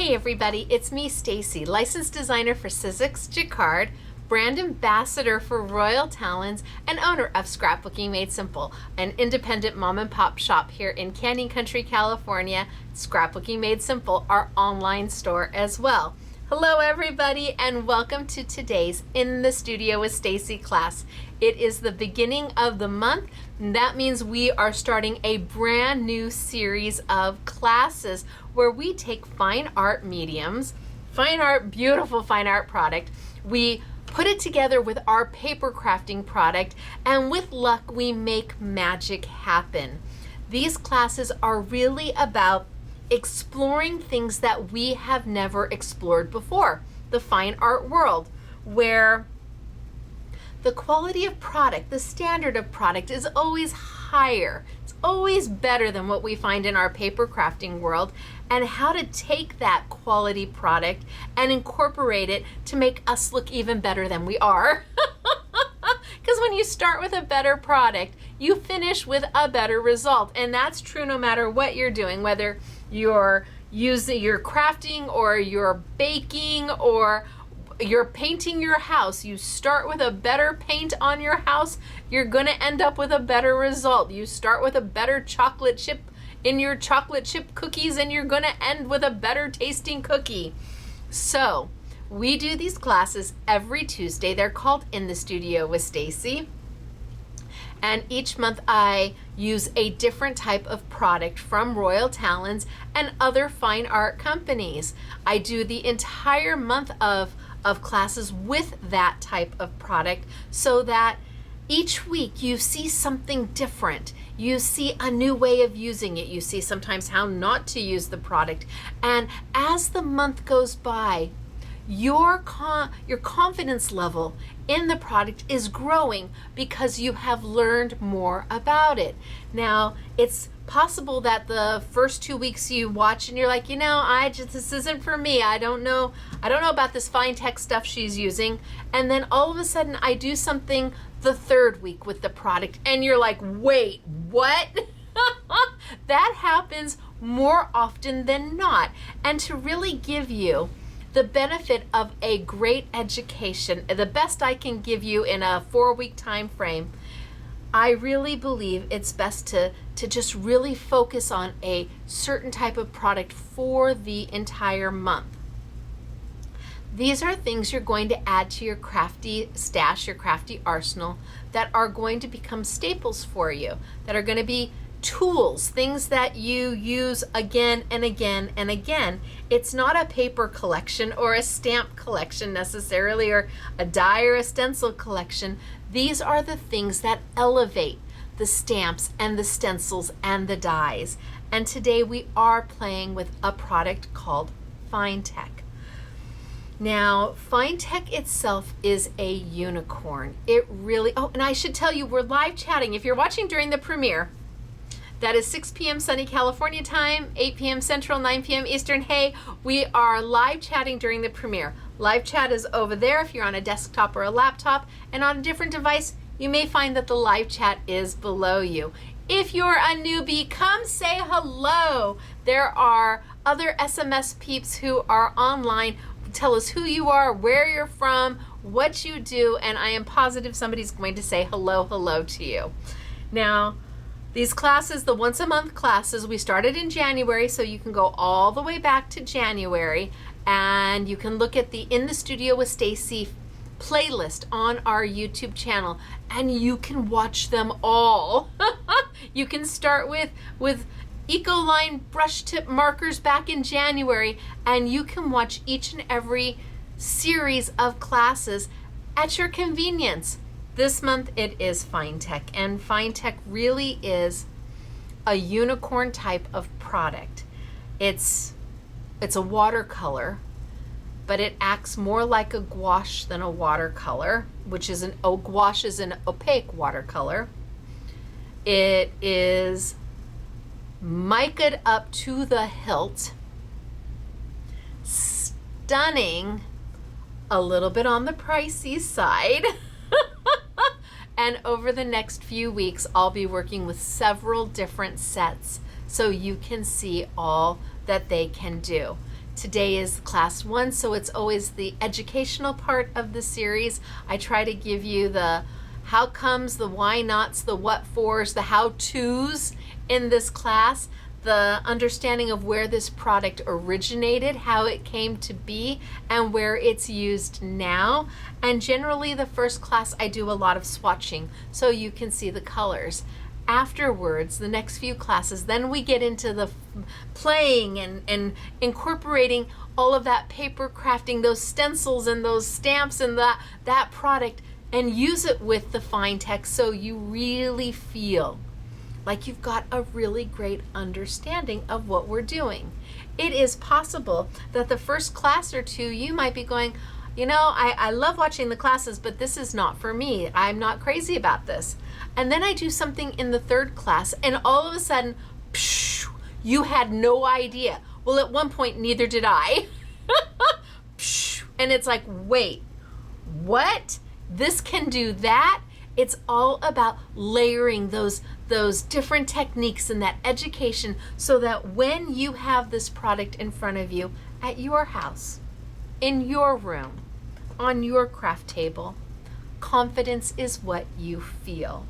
Hey everybody, it's me, Stacey, licensed designer for Sizzix Jacquard, brand ambassador for Royal Talons, and owner of Scrapbooking Made Simple, an independent mom and pop shop here in Canyon Country, California. Scrapbooking Made Simple, our online store as well. Hello everybody, and welcome to today's In the Studio with Stacey class. It is the beginning of the month, and that means we are starting a brand new series of classes where we take fine art mediums, beautiful fine art product, we put it together with our paper crafting product, and with luck we make magic happen. These classes are really about exploring things that we have never explored before, the fine art world, where the quality of product, the standard of product is always higher. It's always better than what we find in our paper crafting world, and how to take that quality product and incorporate it to make us look even better than we are. Because when you start with a better product, you finish with a better result. And that's true no matter what you're doing, whether you're crafting or you're baking or you're painting your house. You start with a better paint on your house, you're gonna end up with a better result. You start with a better chocolate chip in your chocolate chip cookies, and you're gonna end with a better tasting cookie. So we do these classes every Tuesday. They're called In the Studio with Stacey. And each month I use a different type of product from Royal Talons and other fine art companies. I do the entire month of classes with that type of product, so that each week you see something different. You see a new way of using it. You see sometimes how not to use the product. And as the month goes by, your confidence level in the product is growing because you have learned more about it. Now, it's possible that the first 2 weeks you watch and you're like, this isn't for me. I don't know about this Finetec stuff she's using. And then all of a sudden I do something the third week with the product and you're like, wait, what? That happens more often than not. And to really give you the benefit of a great education, the best I can give you in a 4-week time frame, I really believe it's best to just really focus on a certain type of product for the entire month. These are things you're going to add to your crafty stash, your crafty arsenal, that are going to become staples for you, that are going to be tools, things that you use again and again and again. It's not a paper collection or a stamp collection necessarily, or a die or a stencil collection. These are the things that elevate the stamps and the stencils and the dies. And today we are playing with a product called Finetec. Now, Finetec itself is a unicorn. It really, and I should tell you, we're live chatting. If you're watching during the premiere, that is 6 p.m. sunny California time, 8 p.m. Central, 9 p.m. Eastern. Hey, we are live chatting during the premiere. Live chat is over there if you're on a desktop or a laptop, and on a different device, you may find that the live chat is below you. If you're a newbie, come say hello. There are other SMS peeps who are online. Tell us who you are, where you're from, what you do, and I am positive somebody's going to say hello to you. Now, these classes, the once a month classes, we started in January, so you can go all the way back to January, and you can look at the In the Studio with Stacey playlist on our YouTube channel, and you can watch them all. You can start with Ecoline brush tip markers back in January, and you can watch each and every series of classes at your convenience. This month it is Finetec, and Finetec really is a unicorn type of product. It's a watercolor, but it acts more like a gouache than a watercolor, gouache is an opaque watercolor. It is mica'd up to the hilt, stunning, a little bit on the pricey side. And over the next few weeks, I'll be working with several different sets so you can see all that they can do. Today is class 1, so it's always the educational part of the series. I try to give you the how comes, the why nots, the what fors, the how to's in this class, the understanding of where this product originated, how it came to be, and where it's used now. And generally the first class I do a lot of swatching so you can see the colors. Afterwards, the next few classes, then we get into the playing and incorporating all of that paper crafting, those stencils and those stamps and that product, and use it with the Finetec so you really feel like you've got a really great understanding of what we're doing. It is possible that the first class or two you might be going, you know, I love watching the classes, but this is not for me. I'm not crazy about this. And then I do something in the third class and all of a sudden, psh, you had no idea. Well, at one point, neither did I. Psh, and it's like, wait, what? This can do that? It's all about layering those different techniques and that education so that when you have this product in front of you at your house, in your room, on your craft table, confidence is what you feel.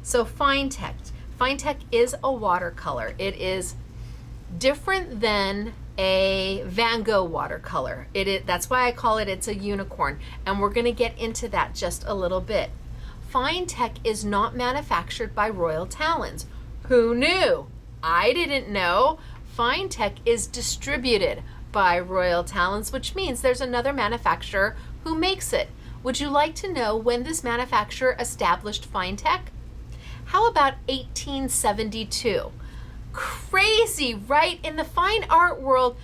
So Finetec is a watercolor. It is different than a Van Gogh watercolor. That's why I call it, it's a unicorn. And we're gonna get into that just a little bit. Finetec is not manufactured by Royal Talens. Who knew? I didn't know. Finetec is distributed by Royal Talens, which means there's another manufacturer who makes it. Would you like to know when this manufacturer established Finetec? How about 1872? Crazy, right? In the fine art world,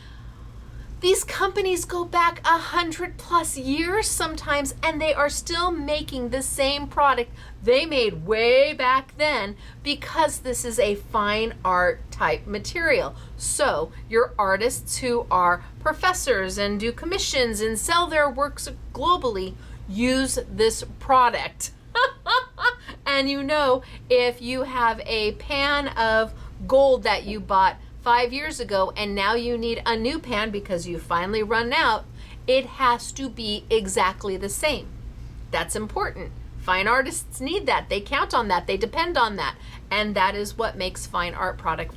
these companies go back 100+ years sometimes, and they are still making the same product they made way back then because this is a fine art type material. So your artists who are professors and do commissions and sell their works globally use this product. And you know, if you have a pan of gold that you bought 5 years ago and now you need a new pan because you finally run out, it has to be exactly the same. That's important. Fine artists need that. They count on that. They depend on that. And that is what makes fine art product.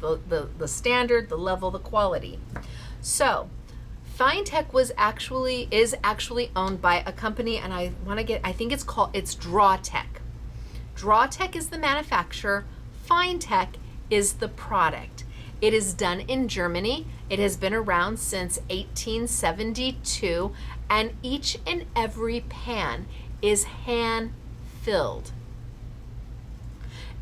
The standard, the level, the quality. So Finetec is actually owned by a company, and I think it's Drawtech. Drawtech is the manufacturer. Finetec is the product. It is done in Germany. It has been around since 1872, and each and every pan is hand filled.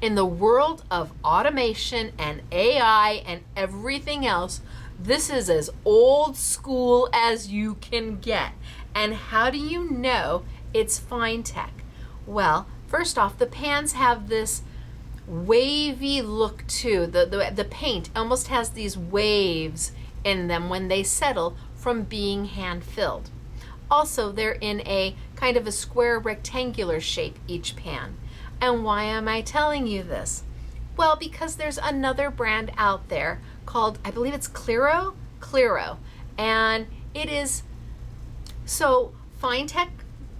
In the world of automation and AI and everything else, this is as old school as you can get. And how do you know it's Finetec? Well, first off, the pans have this wavy look too. The paint almost has these waves in them when they settle from being hand filled. Also, they're in a kind of a square rectangular shape, each pan. And why am I telling you this? Well, because there's another brand out there called, I believe it's Claro, and it is, so Finetec,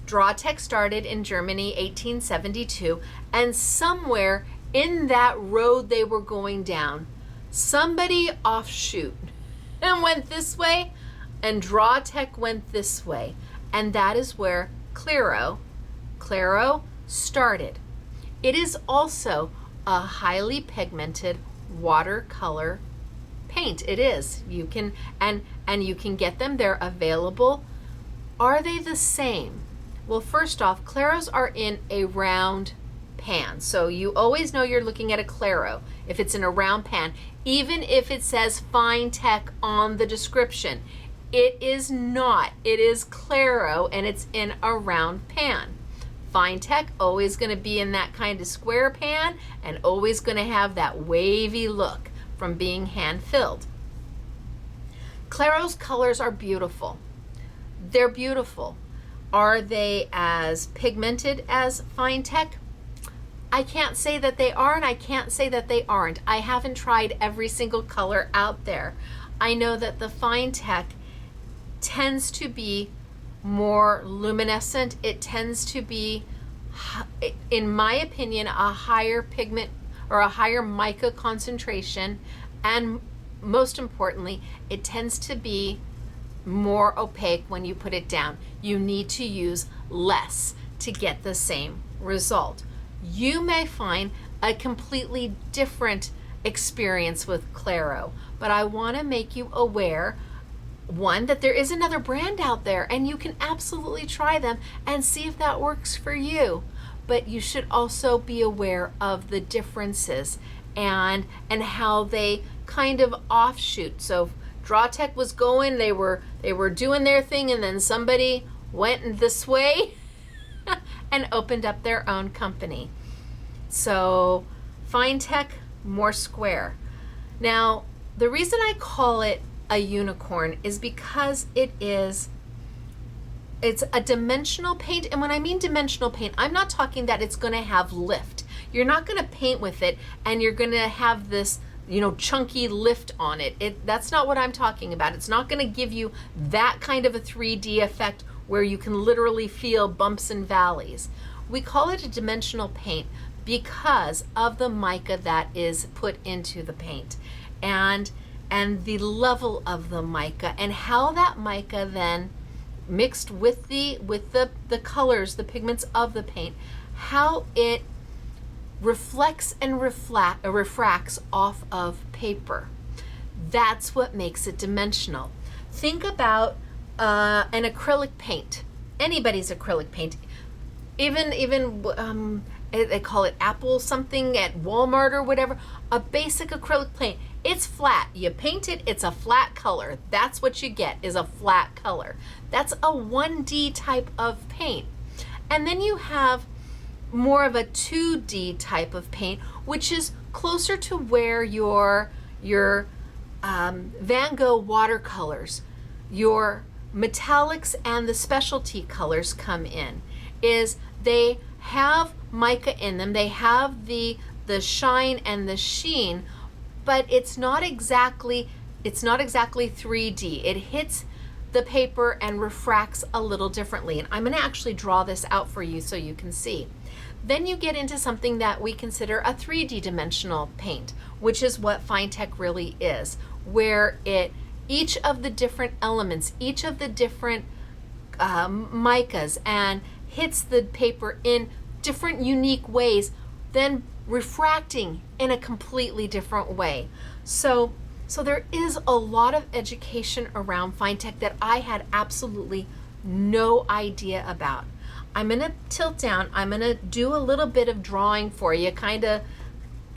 Drawtech started in Germany 1872, and somewhere in that road they were going down, somebody offshoot and went this way, and Drawtech went this way, and that is where Claro started. It is also a highly pigmented watercolor paint. It is. You can and you can get them. They're available. Are they the same? Well, first off, Claros are in a round pan. So you always know you're looking at a Claro if it's in a round pan, even if it says Finetec on the description. It is not. It is Claro, and it's in a round pan. Finetec always going to be in that kind of square pan and always going to have that wavy look from being hand filled. Claro's colors are beautiful. They're beautiful. Are they as pigmented as Finetec? I can't say that they are, and I can't say that they aren't. I haven't tried every single color out there. I know that the Finetec tends to be more luminescent. It tends to be, in my opinion, a higher pigment or a higher mica concentration, and most importantly, it tends to be more opaque when you put it down. You need to use less to get the same result. You may find a completely different experience with Claro, but I want to make you aware, one, that there is another brand out there and you can absolutely try them and see if that works for you. But you should also be aware of the differences and how they kind of offshoot. So Drawtech was going, they were doing their thing, and then somebody went this way and opened up their own company. So Finetec, more square. Now, the reason I call it a unicorn is because it's a dimensional paint. And when I mean dimensional paint, I'm not talking that it's going to have lift. You're not going to paint with it and you're going to have this, chunky lift on it. That's not what I'm talking about. It's not going to give you that kind of a 3D effect where you can literally feel bumps and valleys. We call it a dimensional paint because of the mica that is put into the paint and the level of the mica and how that mica then mixed with the colors, the pigments of the paint, how it reflects and refracts off of paper. That's what makes it dimensional. Think about an acrylic paint, anybody's acrylic paint, even they call it apple something at Walmart or whatever, a basic acrylic paint. It's flat. You paint it, it's a flat color. That's what you get, is a flat color. That's a 1D type of paint. And then you have more of a 2D type of paint, which is closer to where your Van Gogh watercolors, your metallics and the specialty colors come in, is they have mica in them, they have the shine and the sheen, but it's not exactly 3D. It hits the paper and refracts a little differently. And I'm going to actually draw this out for you so you can see. Then you get into something that we consider a 3D dimensional paint, which is what Finetec really is, where each of the different elements, each of the different micas, and hits the paper in different unique ways, then refracting in a completely different way. So there is a lot of education around Finetec that I had absolutely no idea about. I'm gonna tilt down, I'm gonna do a little bit of drawing for you, kind of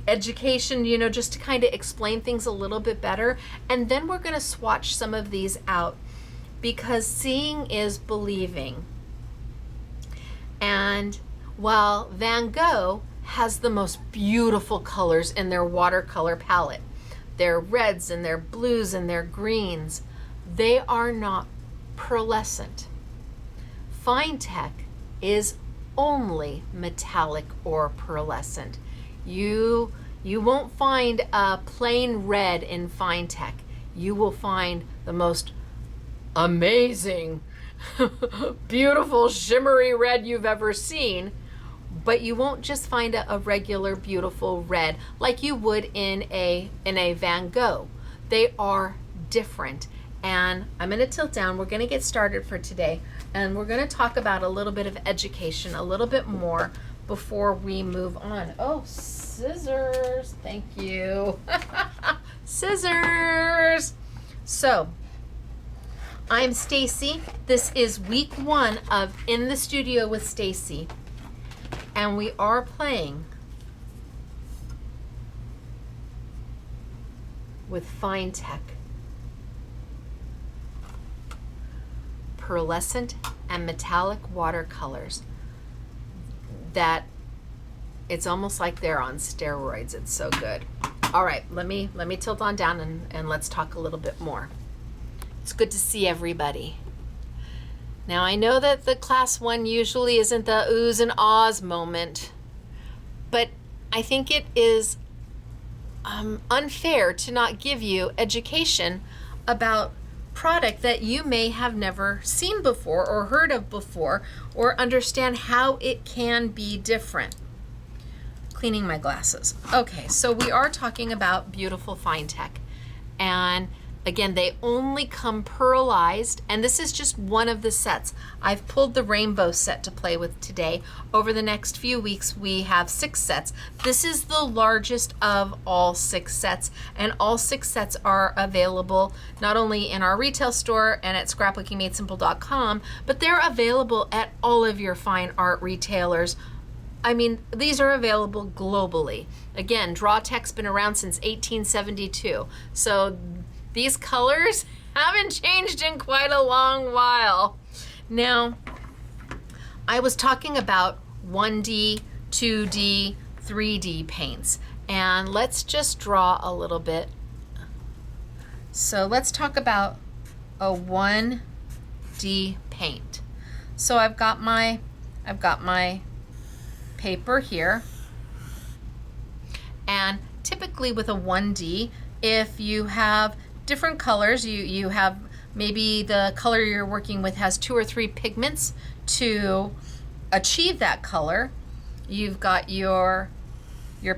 education, just to kind of explain things a little bit better. And then we're gonna swatch some of these out, because seeing is believing. And while Van Gogh has the most beautiful colors in their watercolor palette, their reds and their blues and their greens, they are not pearlescent. Finetec is only metallic or pearlescent. You won't find a plain red in Finetec. You will find the most amazing, beautiful, shimmery red you've ever seen, but you won't just find a regular beautiful red like you would in a Van Gogh. They are different. And I'm going to tilt down. We're going to get started for today, and we're going to talk about a little bit of education, a little bit more before we move on. Oh, scissors. Thank you. Scissors. So, I'm Stacey. This is week 1 of In the Studio with Stacey, and we are playing with Finetec pearlescent and metallic watercolors that it's almost like they're on steroids. It's so good. All right, let me tilt on down and let's talk a little bit more. It's good to see everybody. Now, I know that the class 1 usually isn't the oohs and ahs moment, but I think it is unfair to not give you education about product that you may have never seen before or heard of before, or understand how it can be different. Cleaning my glasses. Okay, so we are talking about beautiful Finetec. And again, they only come pearlized, and this is just one of the sets. I've pulled the rainbow set to play with today. Over the next few weeks, we have 6 sets. This is the largest of all 6 sets, and all 6 sets are available not only in our retail store and at scrapbookingmadesimple.com, but they're available at all of your fine art retailers. I mean, these are available globally. Again, Drawtech's been around since 1872, so these colors haven't changed in quite a long while. Now, I was talking about 1D, 2D, 3D paints, and let's just draw a little bit. So let's talk about a 1D paint. So I've got my paper here, and typically with a 1D, if you have different colors, you have maybe the color you're working with has 2 or 3 pigments to achieve that color. You've got your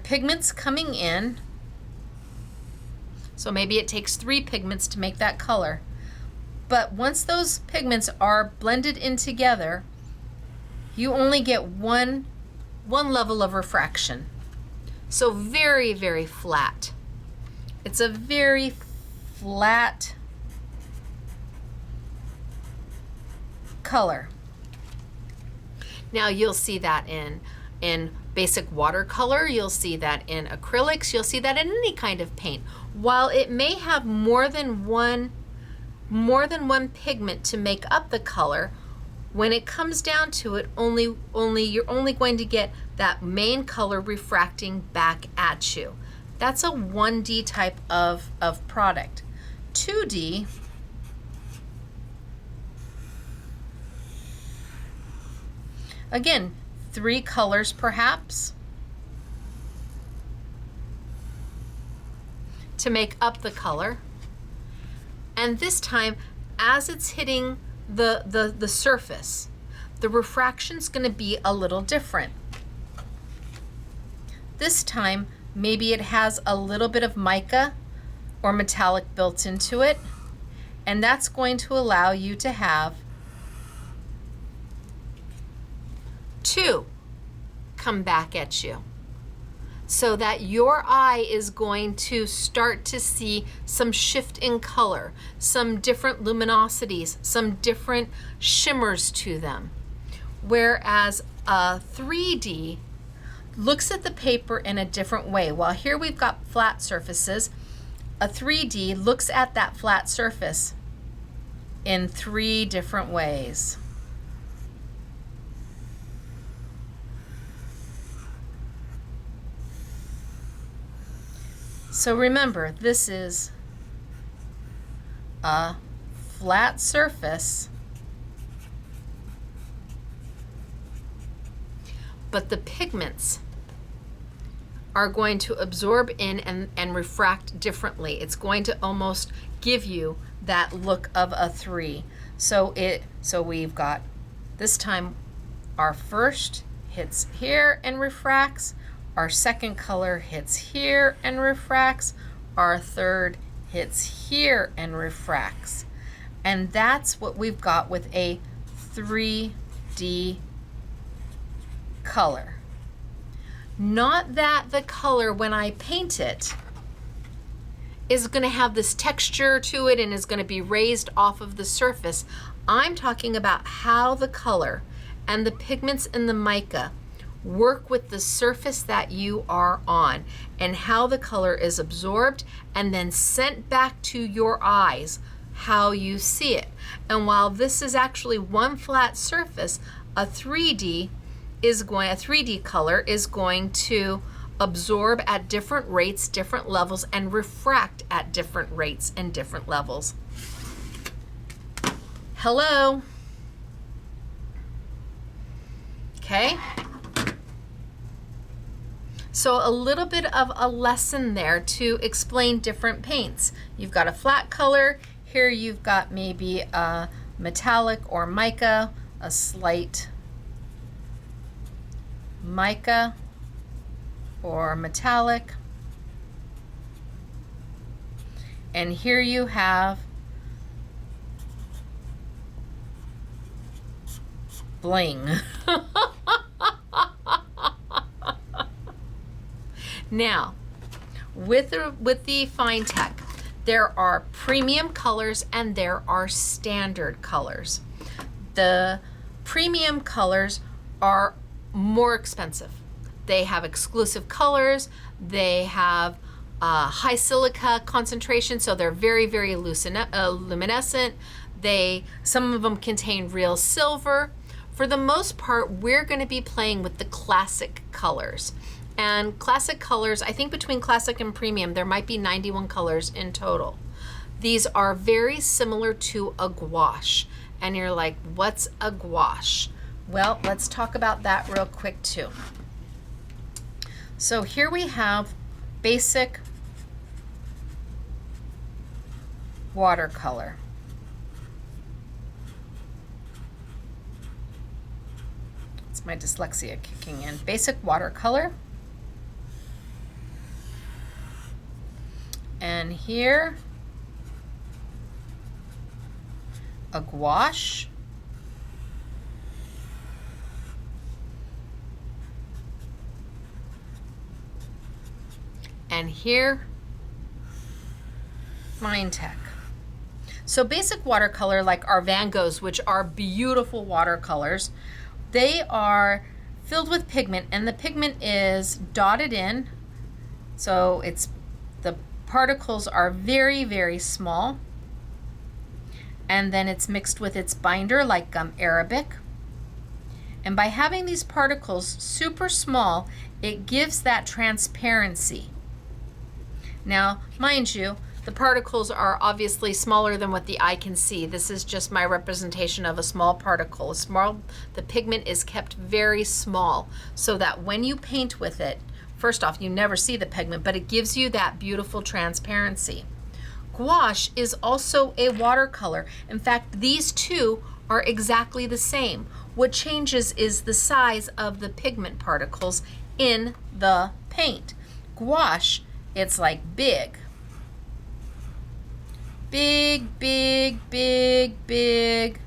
pigments coming in, so maybe it takes 3 pigments to make that color. But once those pigments are blended in together, you only get one level of refraction. So very, very flat. It's a very flat color. Now you'll see that in basic watercolor, you'll see that in acrylics, you'll see that in any kind of paint. While it may have more than one pigment to make up the color, when it comes down to it, you're only going to get that main color refracting back at you. That's a 1D type of product. 2D, again, 3 colors perhaps to make up the color. And this time, as it's hitting the surface, the refraction's going to be a little different. This time, maybe it has a little bit of mica or metallic built into it, and that's going to allow you to have 2 come back at you, so that your eye is going to start to see some shift in color, some different luminosities, some different shimmers to them. Whereas a 3D looks at the paper in a different way. While here we've got flat surfaces, a 3D looks at that flat surface in 3 different ways. So remember, this is a flat surface, but the pigments are going to absorb in and refract differently. It's going to almost give you that look of a 3. So we've got, this time our first hits here and refracts, our second color hits here and refracts, our third hits here and refracts. And that's what we've got with a 3D color. Not that the color, when I paint it, is going to have this texture to it and is going to be raised off of the surface. I'm talking about how the color and the pigments in the mica work with the surface that you are on, and how the color is absorbed and then sent back to your eyes, how you see it. And while this is actually one flat surface, a 3D color is going to absorb at different rates, different levels, and refract at different rates and different levels. Hello. Okay. So a little bit of a lesson there to explain different paints. You've got a flat color Here you've got maybe a metallic or mica, a slight mica or metallic. And here you have bling. Now, with the Finetec, there are premium colors and there are standard colors. The premium colors are more expensive. They have exclusive colors, they have high silica concentration, so they're very, very luminescent. Some of them contain real silver. For the most part, we're going to be playing with the classic colors. And classic colors, I think between classic and premium, there might be 91 colors in total. These are very similar to a gouache. And you're like, what's a gouache? Well, let's talk about that real quick too. So here we have basic watercolor. It's my dyslexia kicking in. Basic watercolor. And here, a gouache. And here, Finetec. So basic watercolor, like our Van Goghs, which are beautiful watercolors, they are filled with pigment, and the pigment is dotted in. So the particles are very, very small. And then it's mixed with its binder like gum arabic. And by having these particles super small, it gives that transparency. Now, mind you, the particles are obviously smaller than what the eye can see. This is just my representation of a small particle. The pigment is kept very small so that when you paint with it, first off, you never see the pigment, but it gives you that beautiful transparency. Gouache is also a watercolor. In fact, these two are exactly the same. What changes is the size of the pigment particles in the paint. Gouache, it's like big. Big, big, big, big,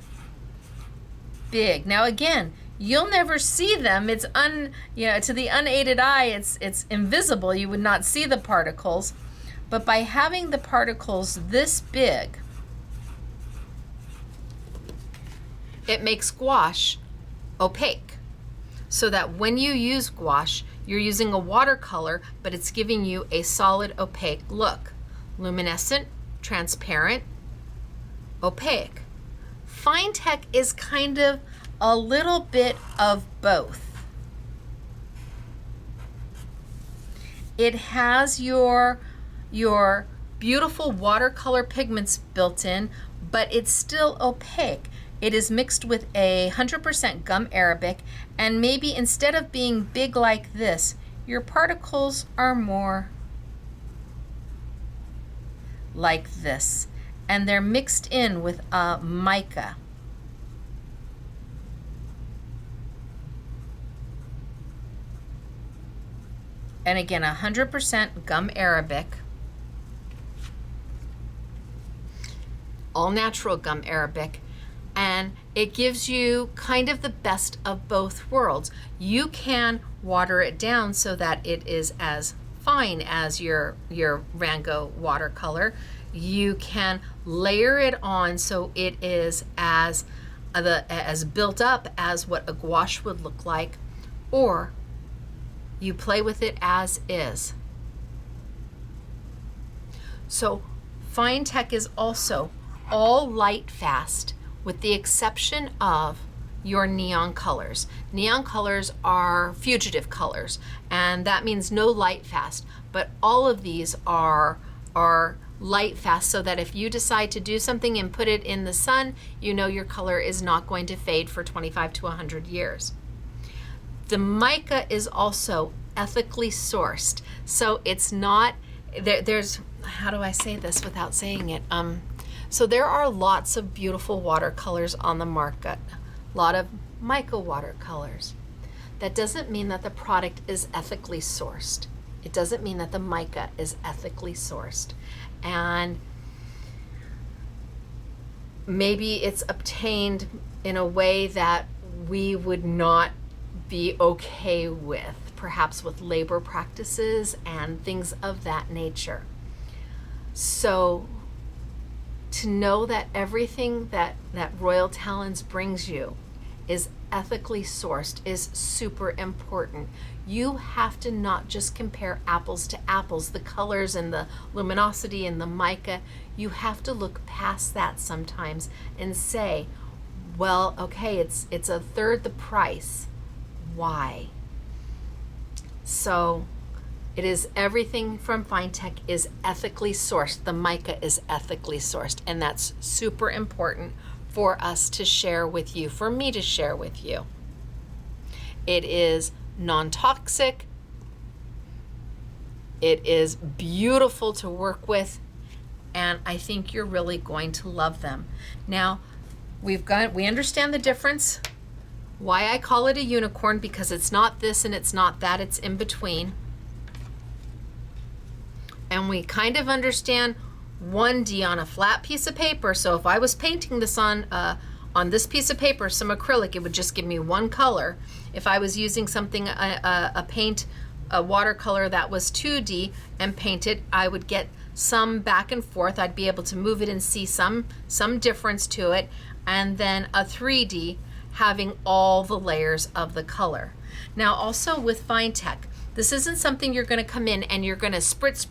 big. Now again, you'll never see them. It's to the unaided eye, it's invisible. You would not see the particles. But by having the particles this big, it makes gouache opaque. So that when you use gouache, you're using a watercolor, but it's giving you a solid opaque look. Luminescent, transparent, opaque. Finetec is kind of a little bit of both. It has your beautiful watercolor pigments built in, but it's still opaque. It is mixed with 100% gum arabic, and maybe instead of being big like this, your particles are more like this, and they're mixed in with mica. And again, 100% gum arabic, all natural gum arabic, and it gives you kind of the best of both worlds. You can water it down so that it is as fine as your Van Gogh watercolor. You can layer it on so it is as built up as what a gouache would look like, or you play with it as is. So Finetec is also all light fast, with the exception of your neon colors. Neon colors are fugitive colors, and that means no light fast, but all of these are light fast, so that if you decide to do something and put it in the sun, you know your color is not going to fade for 25 to 100 years. The mica is also ethically sourced, so it's not, there's, how do I say this without saying it? So there are lots of beautiful watercolors on the market, a lot of mica watercolors. That doesn't mean that the product is ethically sourced. It doesn't mean that the mica is ethically sourced. And maybe it's obtained in a way that we would not be okay with, perhaps with labor practices and things of that nature. So to know that everything that Royal Talens brings you is ethically sourced is super important. You have to not just compare apples to apples, the colors and the luminosity and the mica. You have to look past that sometimes and say, well, okay, it's a third the price. Why? So it is, everything from Finetec is ethically sourced. The mica is ethically sourced, and that's super important for us to share with you, for me to share with you. It is non-toxic. It is beautiful to work with, and I think you're really going to love them. Now, we understand the difference. Why I call it a unicorn, because it's not this and it's not that, it's in between. And we kind of understand 1D on a flat piece of paper. So if I was painting this on this piece of paper, some acrylic, it would just give me one color. If I was using something, a watercolor that was 2D and painted, I would get some back and forth. I'd be able to move it and see some difference to it. And then a 3D having all the layers of the color. Now also with Finetec, this isn't something you're gonna come in and you're gonna spritz.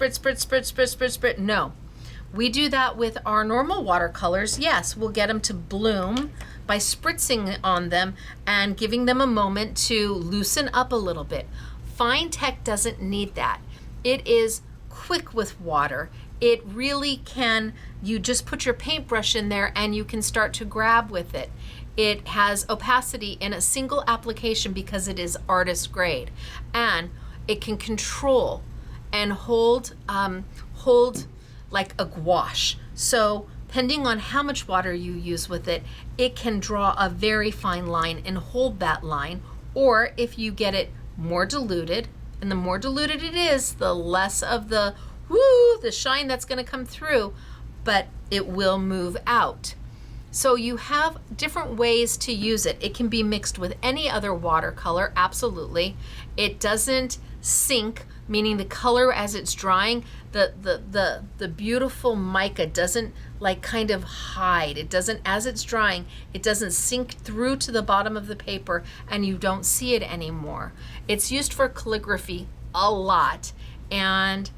No. We do that with our normal watercolors. Yes, we'll get them to bloom by spritzing on them and giving them a moment to loosen up a little bit. Finetec doesn't need that. It is quick with water. It really can, you just put your paintbrush in there and you can start to grab with it. It has opacity in a single application because it is artist grade, and it can control and hold like a gouache. So depending on how much water you use with it, it can draw a very fine line and hold that line. Or if you get it more diluted, and the more diluted it is, the less of the shine that's gonna come through, but it will move out. So you have different ways to use it. It can be mixed with any other watercolor, absolutely. It doesn't sink, meaning the color as it's drying, the beautiful mica doesn't like kind of hide. It doesn't, as it's drying, it doesn't sink through to the bottom of the paper and you don't see it anymore. It's used for calligraphy a lot, and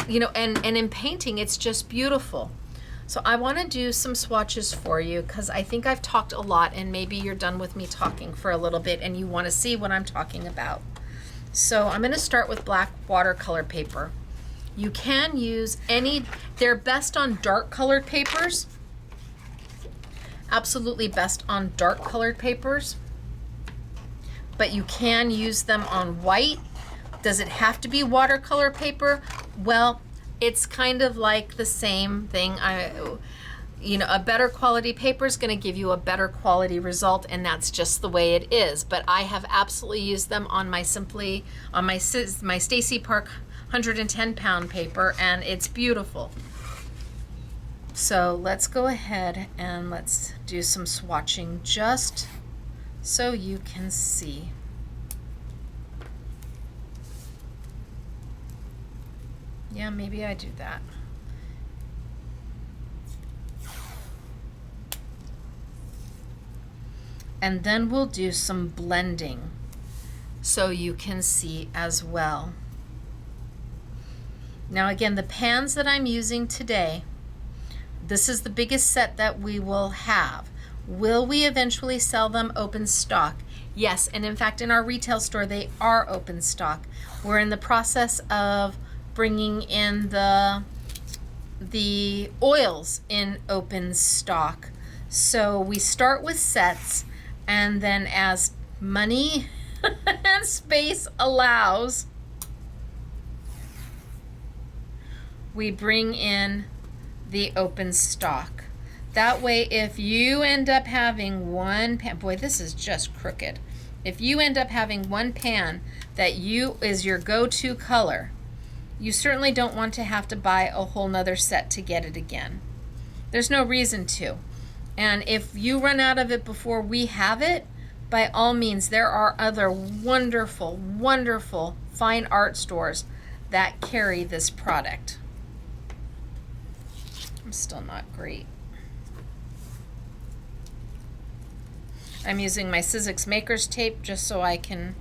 you know, and in painting, it's just beautiful. So I want to do some swatches for you because I think I've talked a lot, and maybe you're done with me talking for a little bit and you want to see what I'm talking about. So I'm going to start with black watercolor paper. You can use any, they're best on dark colored papers. Absolutely best on dark colored papers. But you can use them on white. Does it have to be watercolor paper? Well, it's kind of like the same thing. You know, a better quality paper is going to give you a better quality result, and that's just the way it is. But I have absolutely used them on my my Stacey Park 110 pound paper, and it's beautiful. So let's go ahead and let's do some swatching just so you can see. Yeah, maybe I do that. And then we'll do some blending so you can see as well. Now again, the pans that I'm using today, this is the biggest set that we will have. Will we eventually sell them open stock? Yes, and in fact in our retail store they are open stock. We're in the process of bringing in the oils in open stock. So we start with sets, and then as money and space allows, we bring in the open stock. That way, if you end up having one pan, boy, this is just crooked. If you end up having one pan that is your go-to color, you certainly don't want to have to buy a whole nother set to get it again. There's no reason to. And if you run out of it before we have it, by all means, there are other wonderful, wonderful fine art stores that carry this product. I'm still not great. I'm using my Sizzix Maker's tape just so I can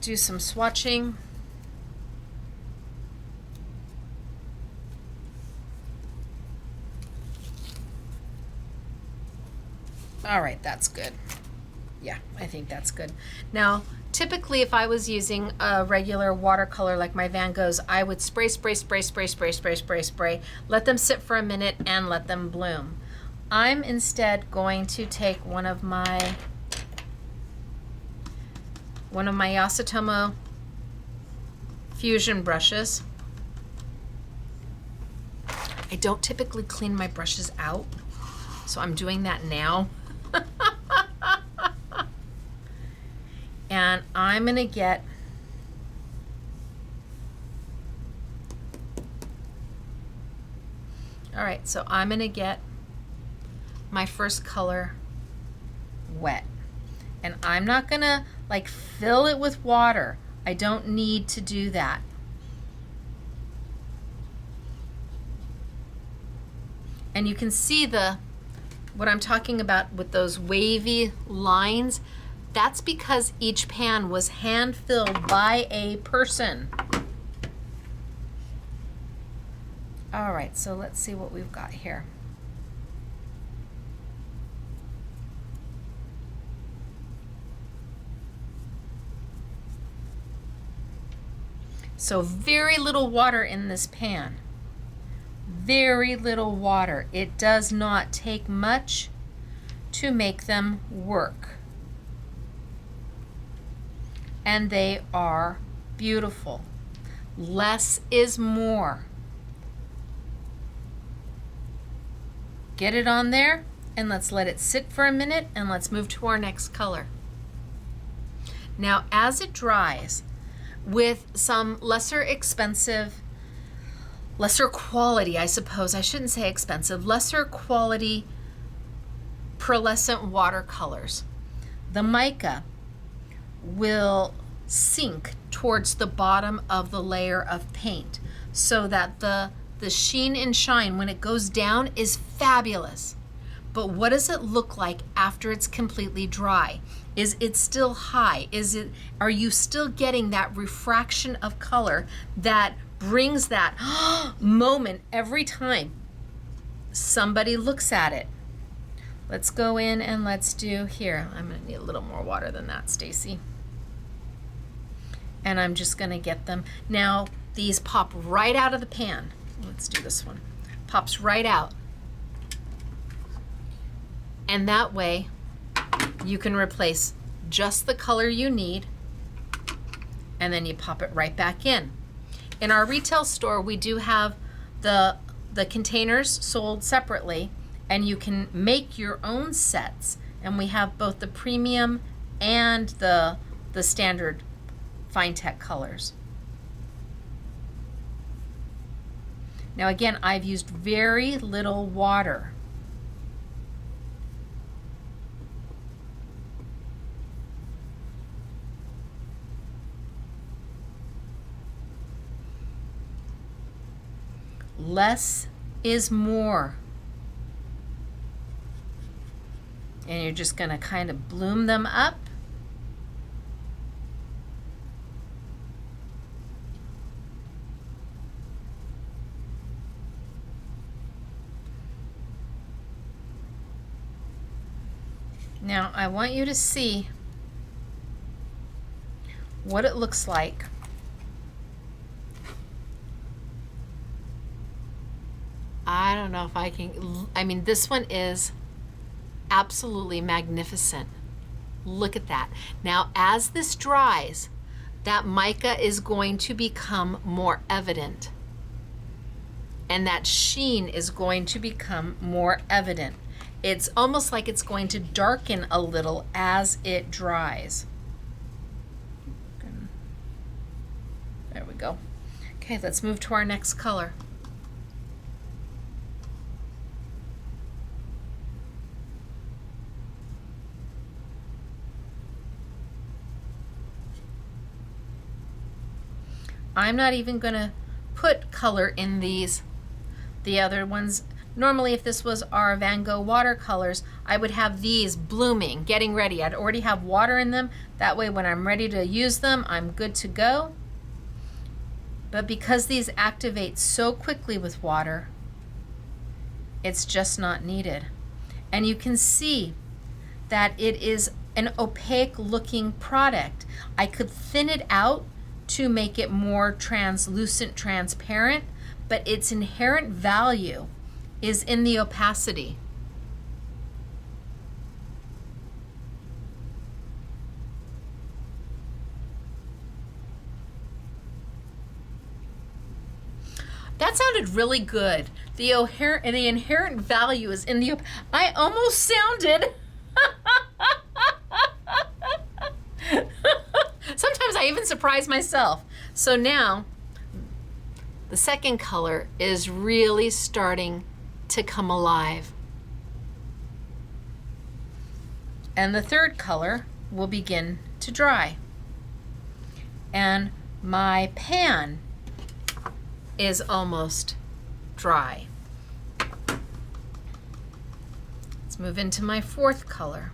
do some swatching. All right, that's good. Yeah, I think that's good. Now, typically if I was using a regular watercolor like my Van Goghs, I would spray, let them sit for a minute and let them bloom. I'm instead going to take one of my Yasutomo Fusion brushes. I don't typically clean my brushes out, so I'm doing that now. And I'm gonna get my first color wet. And I'm not gonna like fill it with water. I don't need to do that. And you can see what I'm talking about with those wavy lines. That's because each pan was hand filled by a person. All right, so let's see what we've got here. So very little water in this pan. Very little water. It does not take much to make them work. And they are beautiful. Less is more. Get it on there and let's let it sit for a minute and let's move to our next color. Now, as it dries, with some lesser quality, I suppose, I shouldn't say expensive, lesser quality pearlescent watercolors, the mica will sink towards the bottom of the layer of paint so that the sheen and shine when it goes down is fabulous. But what does it look like after it's completely dry? Is it still high? Are you still getting that refraction of color that brings that moment every time somebody looks at it? Let's go in and let's do here. I'm gonna need a little more water than that, Stacey. And I'm just gonna get them. Now, these pop right out of the pan. Let's do this one. Pops right out. And that way, you can replace just the color you need, and then you pop it right back in. In our retail store, we do have the containers sold separately, and you can make your own sets. And we have both the premium and the standard Finetec colors. Now again, I've used very little water. Less is more. And you're just going to kind of bloom them up. Now I want you to see what it looks like I don't know if I can, I mean, this one is absolutely magnificent. Look at that. Now, as this dries, that mica is going to become more evident. and that sheen is going to become more evident. It's almost like it's going to darken a little as it dries. There we go. Okay, let's move to our next color. I'm not even going to put color in these. The other ones, normally if this was our Van Gogh watercolors, I would have these blooming, getting ready. I'd already have water in them. That way when I'm ready to use them, I'm good to go. But because these activate so quickly with water, it's just not needed. And you can see that it is an opaque looking product. I could thin it out to make it more translucent, transparent, but its inherent value is in the opacity. That sounded really good. The inherent value is in the I almost sounded sometimes I even surprise myself. So now the second color is really starting to come alive. And the third color will begin to dry. And my pan is almost dry. Let's move into my fourth color.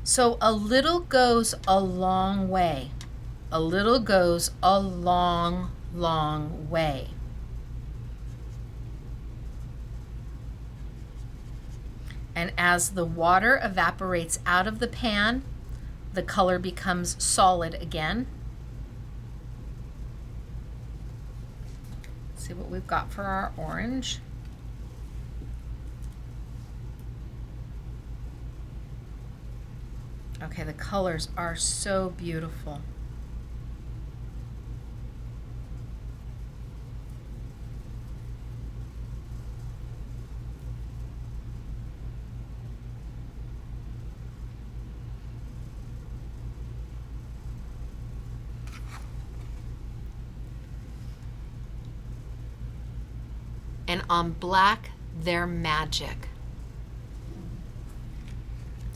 So a little goes a long way. A little goes a long, long way. And as the water evaporates out of the pan, the color becomes solid again. Let's see what we've got for our orange. Okay, the colors are so beautiful. And on black, they're magic.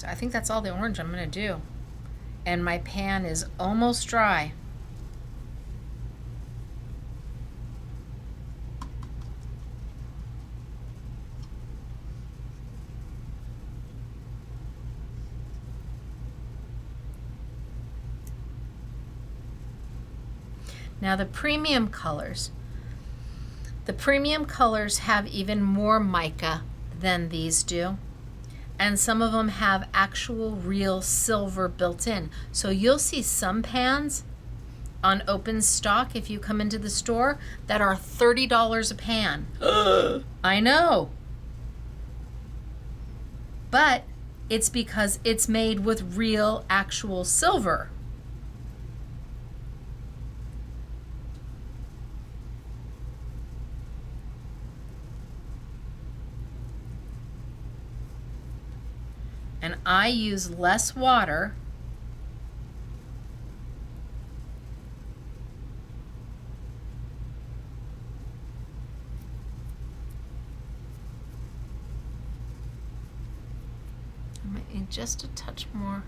So I think that's all the orange I'm going to do. And my pan is almost dry. Now the premium colors. The premium colors have even more mica than these do. And some of them have actual real silver built in. So you'll see some pans on open stock if you come into the store that are $30 a pan. I know. But it's because it's made with real actual silver. And I use less water I might need just a touch more.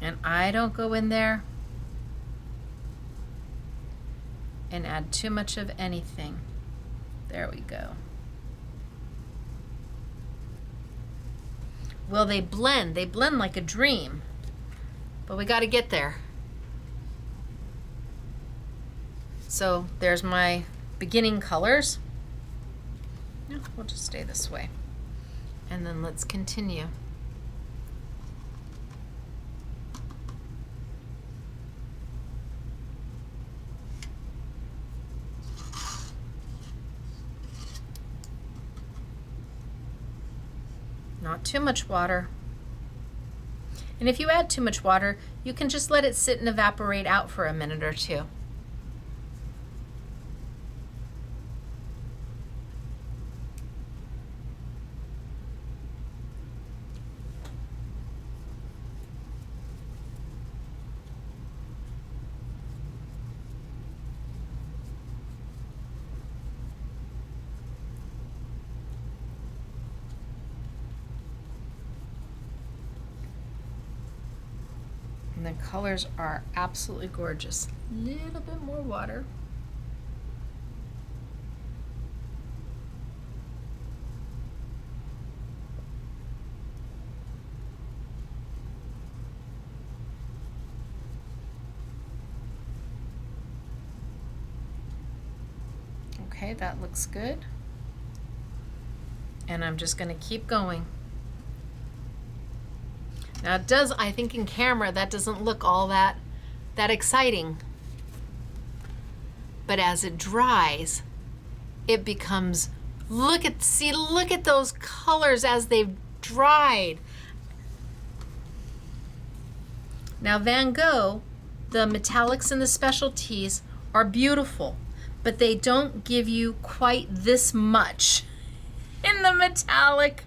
And I don't go in there and add too much of anything. There we go. Well, they blend like a dream, but we got to get there. So there's my beginning colors. No, we'll just stay this way. And then let's continue. Not too much water. And if you add too much water, you can just let it sit and evaporate out for a minute or two. And the colors are absolutely gorgeous. A little bit more water. Okay, that looks good. And I'm just going to keep going. Now it does, I think in camera, that doesn't look all that exciting. But as it dries, it becomes, look at those colors as they've dried. Now Van Gogh, the metallics and the specialties are beautiful, but they don't give you quite this much in the metallic,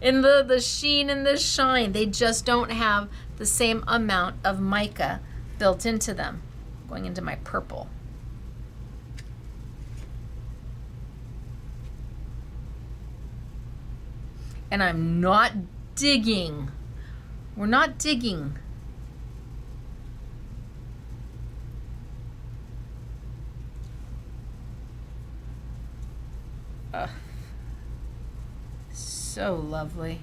in the sheen and the shine. They just don't have the same amount of mica built into them. Going into my purple. And I'm not digging. We're not digging. So lovely.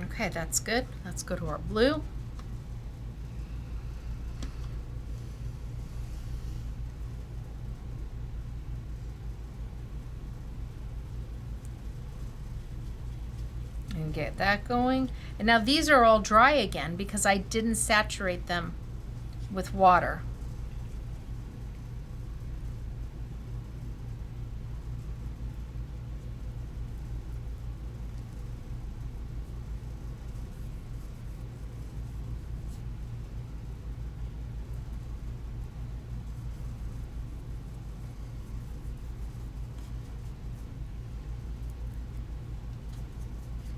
Okay, that's good. Let's go to our blue. And get that going. And now these are all dry again because I didn't saturate them with water.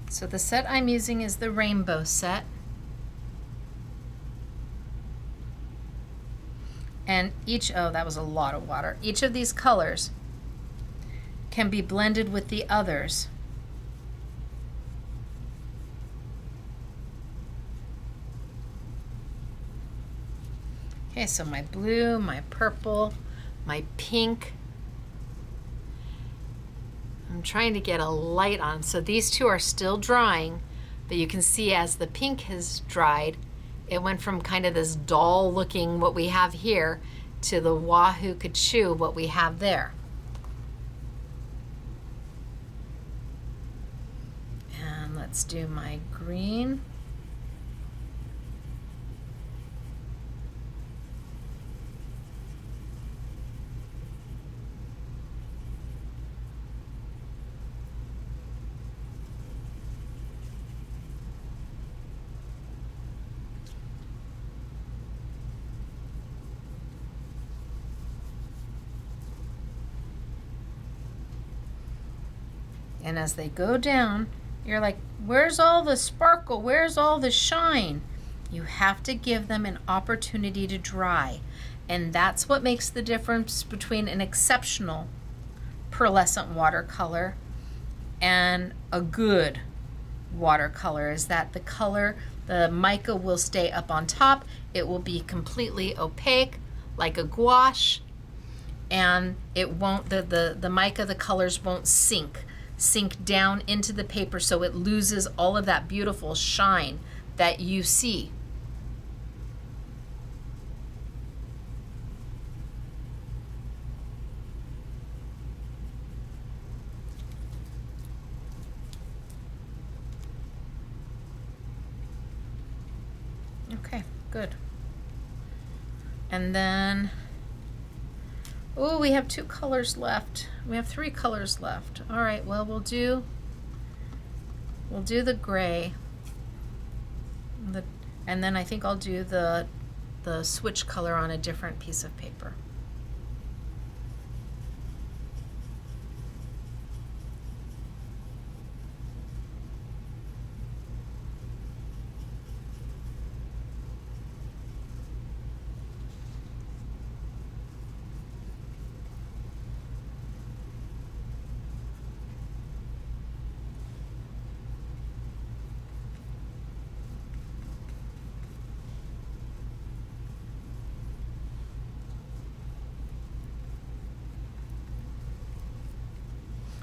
So the set I'm using is the rainbow set. And oh, that was a lot of water. Each of these colors can be blended with the others. Okay, so my blue, my purple, my pink. I'm trying to get a light on. So these two are still drying, but you can see as the pink has dried, it went from kind of this dull looking what we have here to the Wahoo Kachu what we have there. And let's do my green. And as they go down, you're like, where's all the sparkle? Where's all the shine? You have to give them an opportunity to dry. And that's what makes the difference between an exceptional pearlescent watercolor and a good watercolor, is that the color, the mica will stay up on top. It will be completely opaque like a gouache, and it won't, the mica, the colors won't sink down into the paper, so it loses all of that beautiful shine that you see. Okay, good. And then, oh, we have 2 colors left. We have 3 colors left. All right, well, we'll do the gray. And then I think I'll do the switch color on a different piece of paper.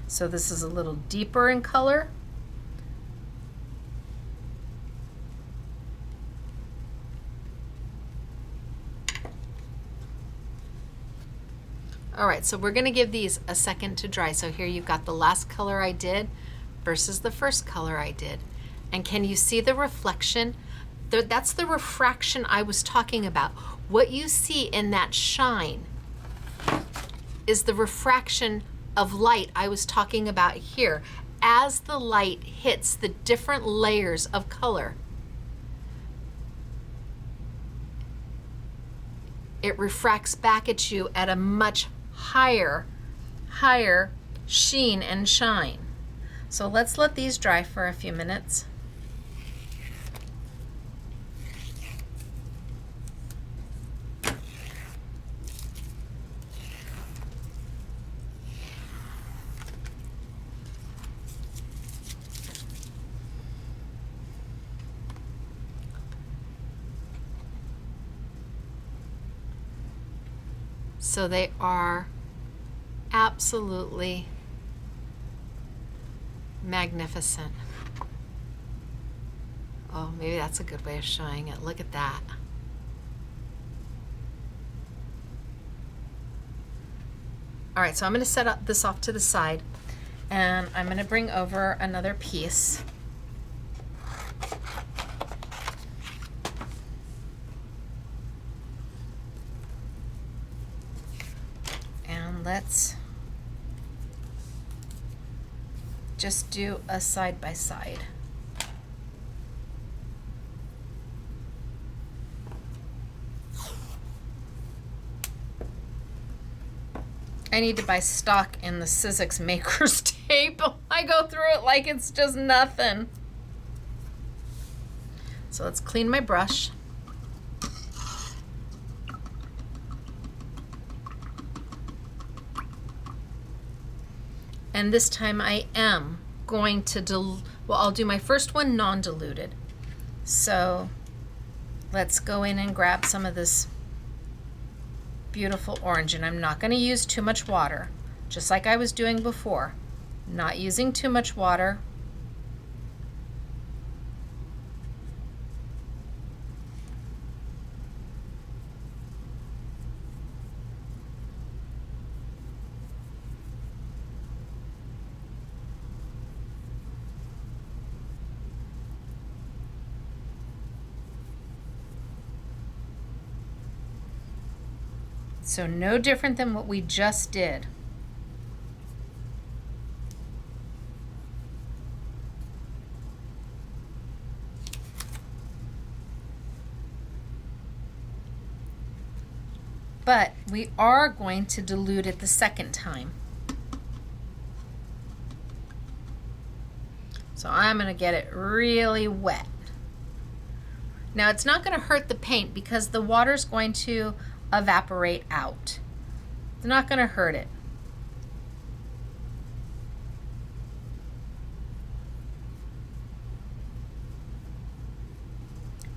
So this is a little deeper in color. All right, so we're gonna give these a second to dry. So here you've got the last color I did versus the first color I did. And can you see the reflection? That's the refraction I was talking about. What you see in that shine is the refraction of light I was talking about here. As the light hits the different layers of color, it refracts back at you at a much higher sheen and shine. So let's let these dry for a few minutes. So they are absolutely magnificent. Oh, maybe that's a good way of showing it. Look at that. All right, so I'm going to set up this off to the side, and I'm going to bring over another piece. Let's just do a side by side. I need to buy stock in the Sizzix Maker's tape. I go through it like it's just nothing. So let's clean my brush. And this time I am going to, I'll do my first one non-diluted. So let's go in and grab some of this beautiful orange. And I'm not going to use too much water, just like I was doing before. Not using too much water. So no different than what we just did. But we are going to dilute it the second time. So I'm going to get it really wet. Now it's not going to hurt the paint because the water's going to evaporate out. It's not going to hurt it.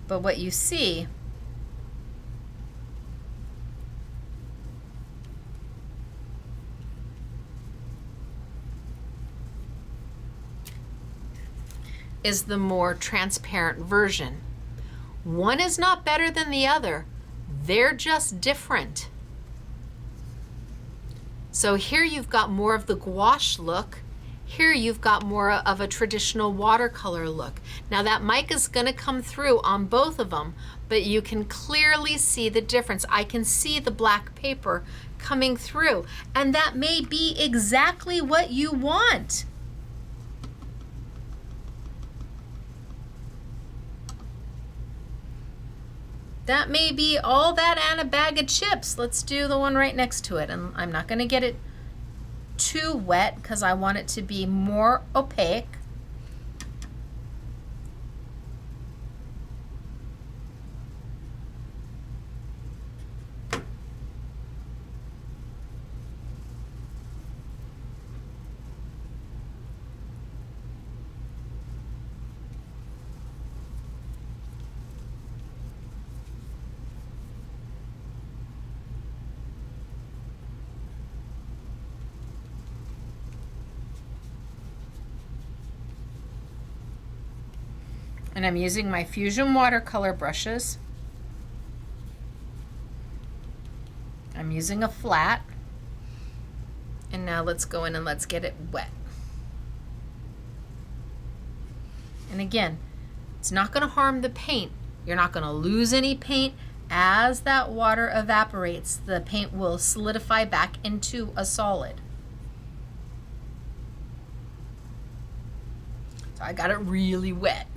But what you see is the more transparent version. One is not better than the other. They're just different. So here you've got more of the gouache look. Here you've got more of a traditional watercolor look. Now that mica is going to come through on both of them, but you can clearly see the difference. I can see the black paper coming through, and that may be exactly what you want. That may be all that and a bag of chips. Let's do the one right next to it, and I'm not going to get it too wet because I want it to be more opaque. And I'm using my Fusion watercolor brushes. I'm using a flat. And now let's go in and let's get it wet. And again, it's not going to harm the paint. You're not going to lose any paint. As that water evaporates, the paint will solidify back into a solid. So I got it really wet.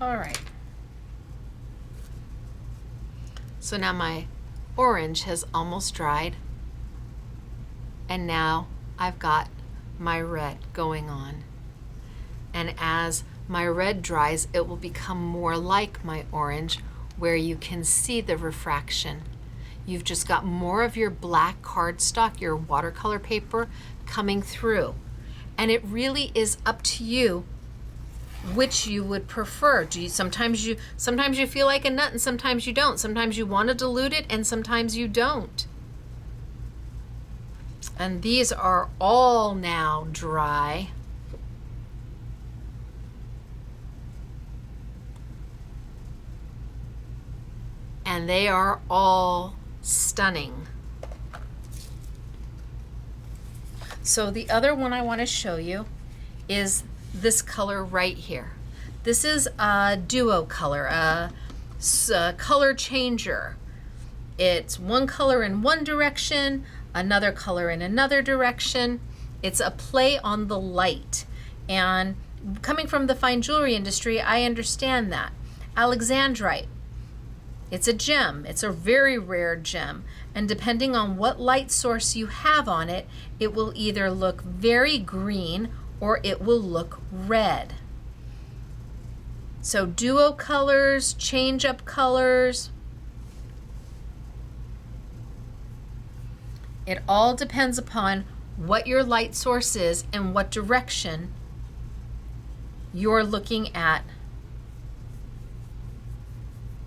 All right. So now my orange has almost dried, and now I've got my red going on. And as my red dries, it will become more like my orange, where you can see the refraction. You've just got more of your black cardstock, your watercolor paper, coming through. And it really is up to you which you would prefer. Sometimes you feel like a nut and sometimes you don't. Sometimes you want to dilute it and sometimes you don't. And these are all now dry. And they are all stunning. So the other one I want to show you is this color right here. This is a duo color, a color changer. It's one color in one direction, another color in another direction. It's a play on the light. And coming from the fine jewelry industry, I understand that. Alexandrite, it's a gem. It's a very rare gem. And depending on what light source you have on it, it will either look very green or it will look red. So duo colors, change up colors. It all depends upon what your light source is and what direction you're looking at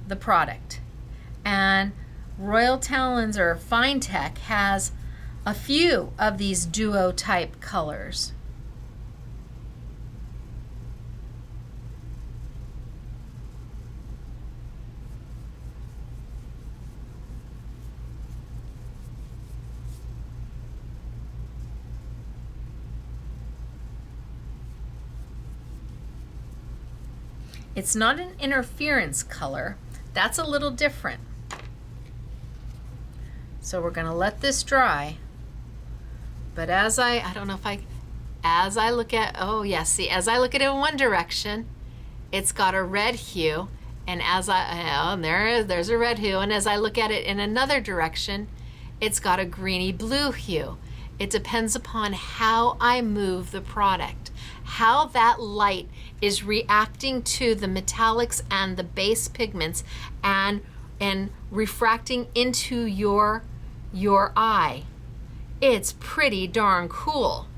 the product. And Royal Talens or Finetec has a few of these duo type colors. It's not an interference color. That's a little different. So we're gonna let this dry. But as I look at, oh yes, see, as I look at it in one direction, it's got a red hue. And there's a red hue. And as I look at it in another direction, it's got a greeny blue hue. It depends upon how I move the product, how that light is reacting to the metallics and the base pigments and refracting into your eye. It's pretty darn cool.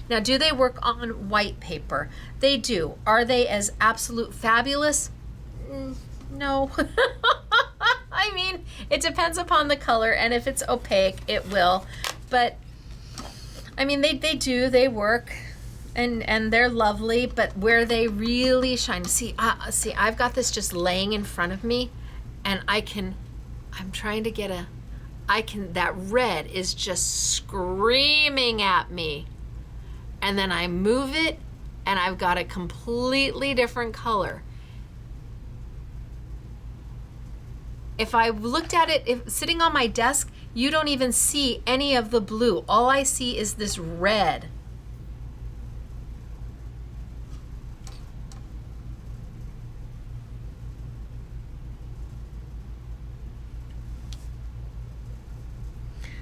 Now, do they work on white paper? They do. Are they as absolute fabulous? No. I mean, it depends upon the color, and if it's opaque, it will. But I mean, they work, and they're lovely. But where they really shine, see, I've got this just laying in front of me, and I'm trying to get that red is just screaming at me, and then I move it, and I've got a completely different color. If I looked at it, if sitting on my desk, you don't even see any of the blue. All I see is this red.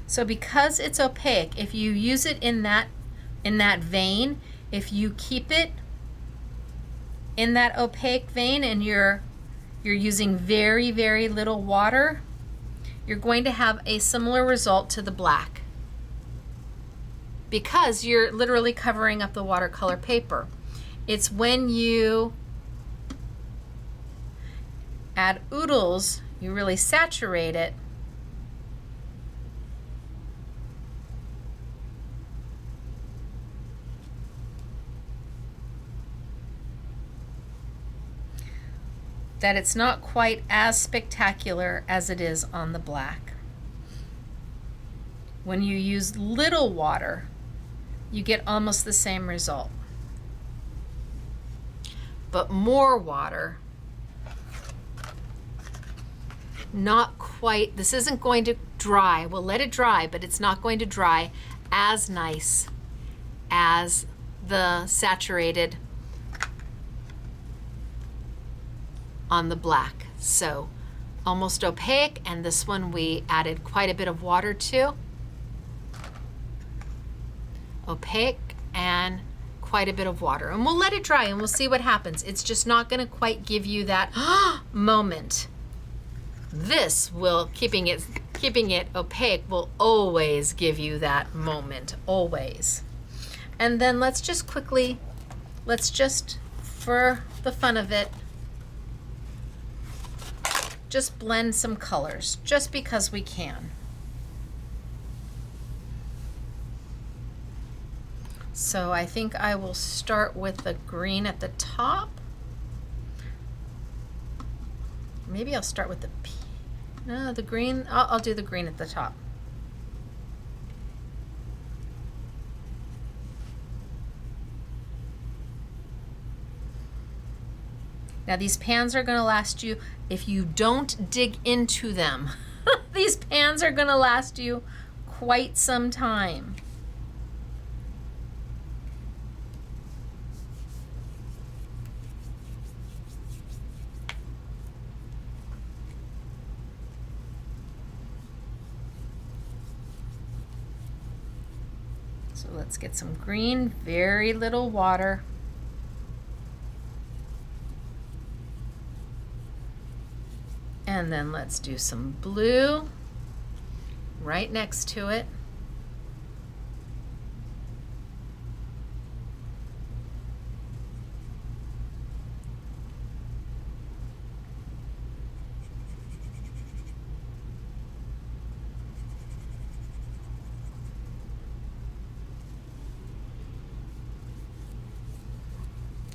So because it's opaque, if you use it in that vein, if you keep it in that opaque vein and you're using very, very little water, you're going to have a similar result to the black because you're literally covering up the watercolor paper. It's when you add oodles, you really saturate it, that it's not quite as spectacular as it is on the black. When you use little water, you get almost the same result. But more water, not quite, this isn't going to dry. We'll let it dry, but it's not going to dry as nice as the saturated on the black. So almost opaque, and this one we added quite a bit of water to. Opaque and quite a bit of water, and we'll let it dry and we'll see what happens. It's just not going to quite give you that moment. This will, keeping it opaque will always give you that moment, always. And then let's just for the fun of it, just blend some colors, just because we can. So I think I will start with the green at the top. Maybe I'll start with the green. I'll do the green at the top. Now these pans are going to last you, if you don't dig into them, these pans are going to last you quite some time. So let's get some green, very little water. And then let's do some blue right next to it.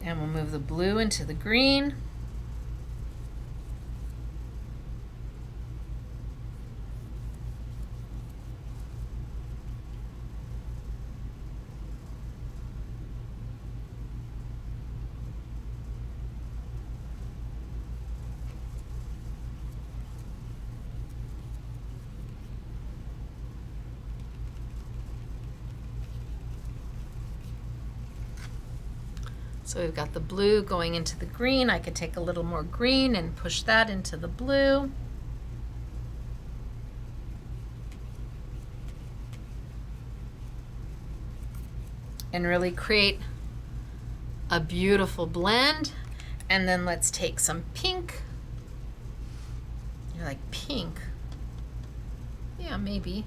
And we'll move the blue into the green. So we've got the blue going into the green. I could take a little more green and push that into the blue. And really create a beautiful blend. And then let's take some pink. You're like, pink? Yeah, maybe.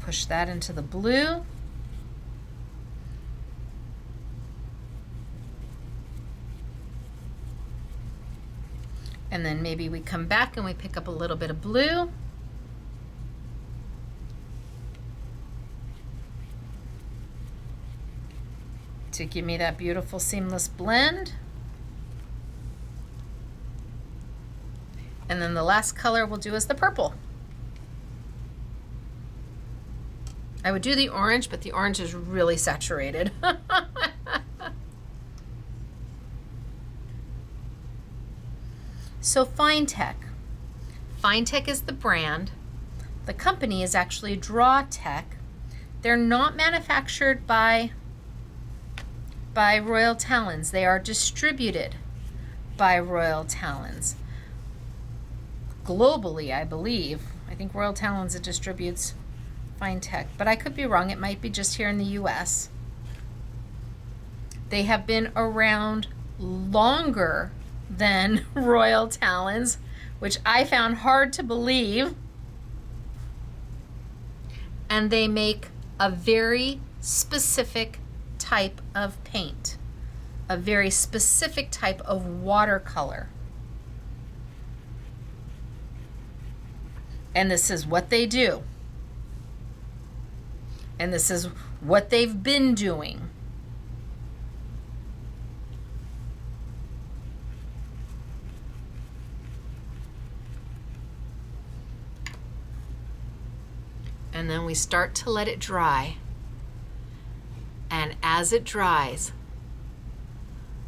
push that into the blue. And then maybe we come back and we pick up a little bit of blue. To give me that beautiful seamless blend. And then the last color we'll do is the purple. I would do the orange, but the orange is really saturated. So Finetec. Finetec is the brand. The company is actually DrawTech. They're not manufactured by Royal Talens. They are distributed by Royal Talens. Globally, I believe. I think Royal Talens distributes Finetec, but I could be wrong. It might be just here in the US. They have been around longer than Royal Talens, which I found hard to believe. And they make a very specific type of paint, a very specific type of watercolor. And this is what they do. And this is what they've been doing. And then we start to let it dry. And as it dries,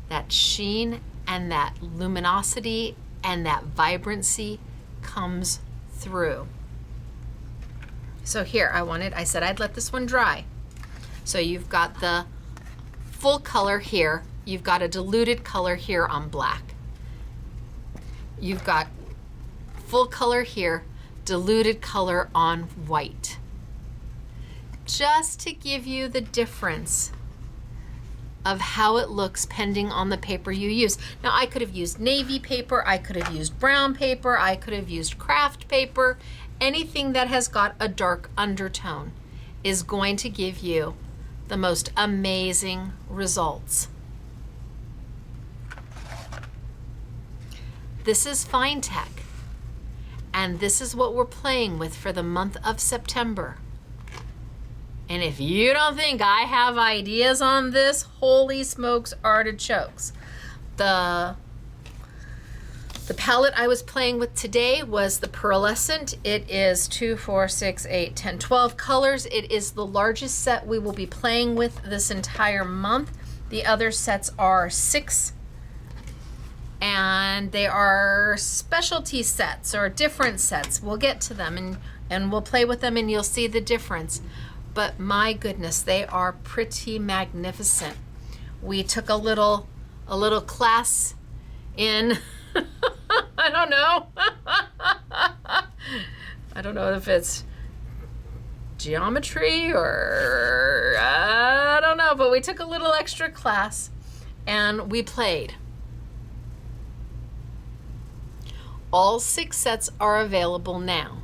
that sheen and that luminosity and that vibrancy comes through. So here, I said I'd let this one dry. So you've got the full color here. You've got a diluted color here on black. You've got full color here, diluted color on white. Just to give you the difference of how it looks depending on the paper you use. Now I could have used navy paper, I could have used brown paper, I could have used craft paper. Anything that has got a dark undertone is going to give you the most amazing results. This is Finetec, and this is what we're playing with for the month of September. And if you don't think I have ideas on this, holy smokes artichokes. The palette I was playing with today was the Pearlescent. It is 2, 4, 6, 8, 10, 12 colors. It is the largest set we will be playing with this entire month. The other sets are 6, and they are specialty sets or different sets. We'll get to them and we'll play with them and you'll see the difference. But my goodness, they are pretty magnificent. We took a little class in I don't know. I don't know if it's geometry or I don't know, but we took a little extra class and we played. All 6 sets are available now.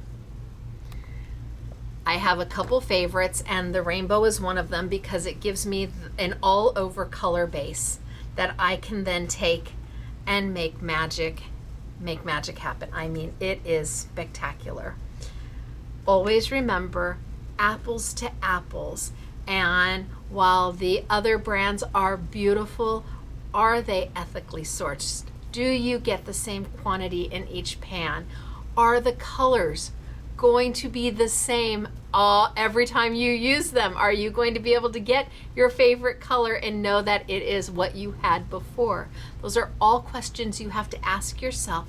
I have a couple favorites, and the rainbow is one of them because it gives me an all-over color base that I can then take and make magic happen. I mean, it is spectacular. Always remember, apples to apples. And while the other brands are beautiful, are they ethically sourced? Do you get the same quantity in each pan? Are the colors going to be the same every time you use them? Are you going to be able to get your favorite color and know that it is what you had before? Those are all questions you have to ask yourself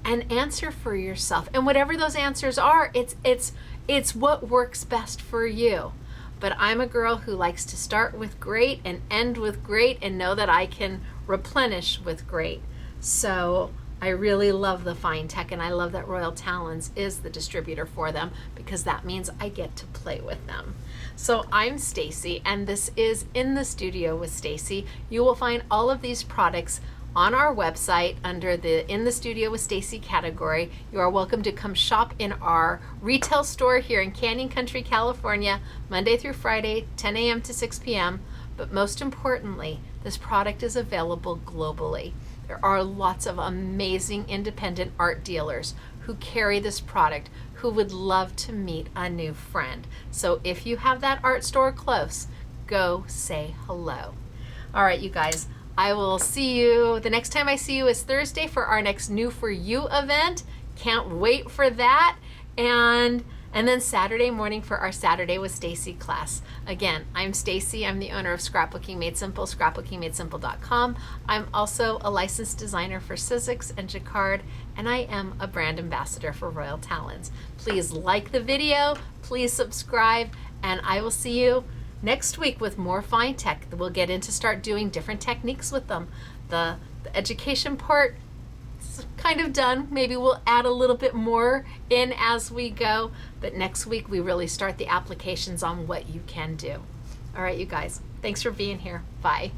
and answer for yourself. And whatever those answers are, it's what works best for you. But I'm a girl who likes to start with great and end with great and know that I can replenish with great. So I really love the Finetec, and I love that Royal Talens is the distributor for them because that means I get to play with them. So I'm Stacey, and this is In the Studio with Stacey. You will find all of these products on our website under the In the Studio with Stacey category. You are welcome to come shop in our retail store here in Canyon Country, California, Monday through Friday, 10 a.m. to 6 p.m. But most importantly, this product is available globally. There are lots of amazing independent art dealers who carry this product who would love to meet a new friend. So if you have that art store close, go say hello. All right, you guys, I will see you. The next time I see you is Thursday for our next New For You event. Can't wait for that. And then Saturday morning for our Saturday with Stacey class. Again, I'm Stacey. I'm the owner of Scrapbooking Made Simple, scrapbookingmadesimple.com. I'm also a licensed designer for Sizzix and Jacquard, and I am a brand ambassador for Royal Talons. Please like the video, please subscribe, and I will see you next week with more Finetec. We'll get into start doing different techniques with them. The education part, kind of done. Maybe we'll add a little bit more in as we go, but next week we really start the applications on what you can do. All right, you guys, thanks for being here. Bye.